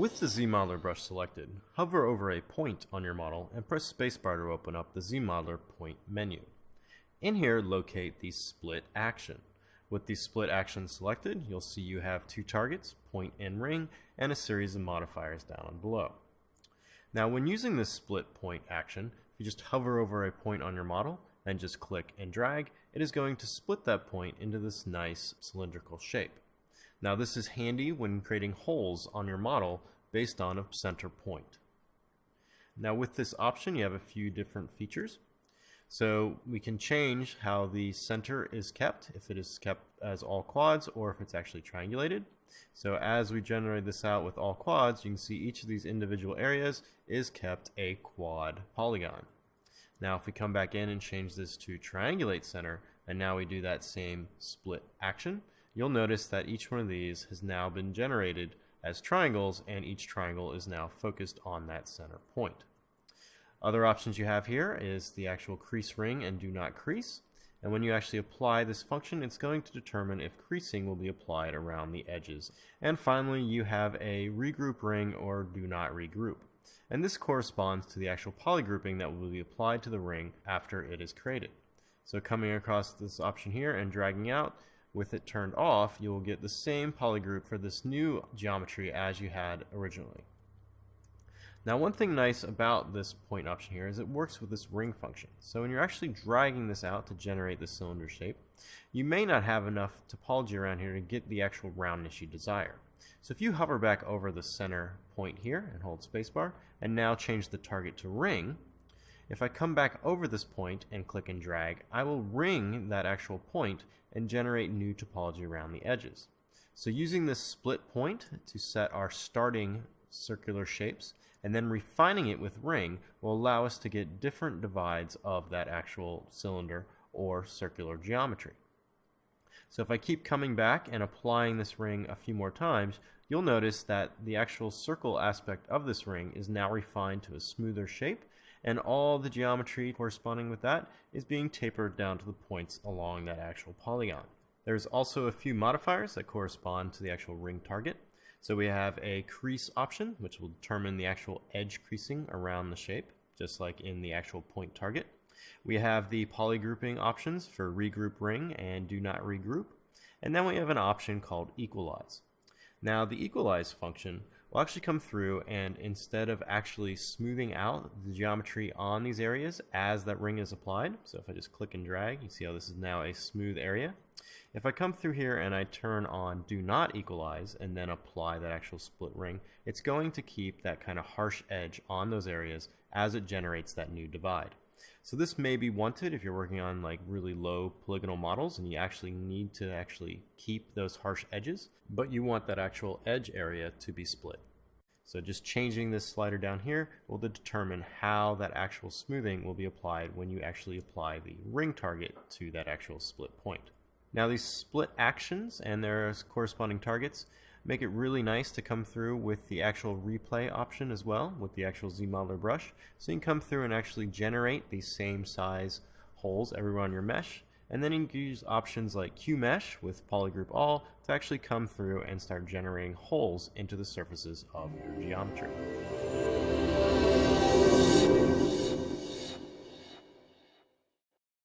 With the ZModeler brush selected, hover over a point on your model and press spacebar to open up the ZModeler point menu. In here, locate the split action. With the split action selected, you'll see you have two targets, point and ring, and a series of modifiers down below. Now, when using this split point action, if you just hover over a point on your model and just click and drag, it is going to split that point into this nice cylindrical shape. Now, this is handy when creating holes on your model based on a center point. Now, with this option, you have a few different features. So we can change how the center is kept, if it is kept as all quads or if it's actually triangulated. So as we generate this out with all quads, you can see each of these individual areas is kept a quad polygon. Now if we come back in and change this to triangulate center, and now we do that same split action, you'll notice that each one of these has now been generated as triangles, and each triangle is now focused on that center point. Other options you have here is the actual crease ring and do not crease. And when you actually apply this function, it's going to determine if creasing will be applied around the edges. And finally, you have a regroup ring or do not regroup. And this corresponds to the actual polygrouping that will be applied to the ring after it is created. So coming across this option here and dragging out, with it turned off, you will get the same polygroup for this new geometry as you had originally. Now, one thing nice about this point option here is it works with this ring function. So when you're actually dragging this out to generate the cylinder shape, you may not have enough topology around here to get the actual roundness you desire. So if you hover back over the center point here and hold spacebar and now change the target to ring, if I come back over this point and click and drag, I will ring that actual point and generate new topology around the edges. So using this split point to set our starting circular shapes and then refining it with ring will allow us to get different divides of that actual cylinder or circular geometry. So if I keep coming back and applying this ring a few more times, you'll notice that the actual circle aspect of this ring is now refined to a smoother shape, and all the geometry corresponding with that is being tapered down to the points along that actual polygon. There's also a few modifiers that correspond to the actual ring target. So we have a crease option, which will determine the actual edge creasing around the shape, just like in the actual point target. We have the polygrouping options for regroup ring and do not regroup. And then we have an option called equalize. Now the equalize function will actually come through, and instead of actually smoothing out the geometry on these areas as that ring is applied, so if I just click and drag, you see how this is now a smooth area. If I come through here and I turn on do not equalize and then apply that actual split ring, it's going to keep that kind of harsh edge on those areas as it generates that new divide. So this may be wanted if you're working on like really low polygonal models and you actually need to actually keep those harsh edges, but you want that actual edge area to be split. So just changing this slider down here will determine how that actual smoothing will be applied when you actually apply the ring target to that actual split point. Now these split actions and their corresponding targets make it really nice to come through with the actual replay option as well with the actual ZModeler brush. So you can come through and actually generate these same size holes everywhere on your mesh, and then you can use options like QMesh with polygroup all to actually come through and start generating holes into the surfaces of your geometry.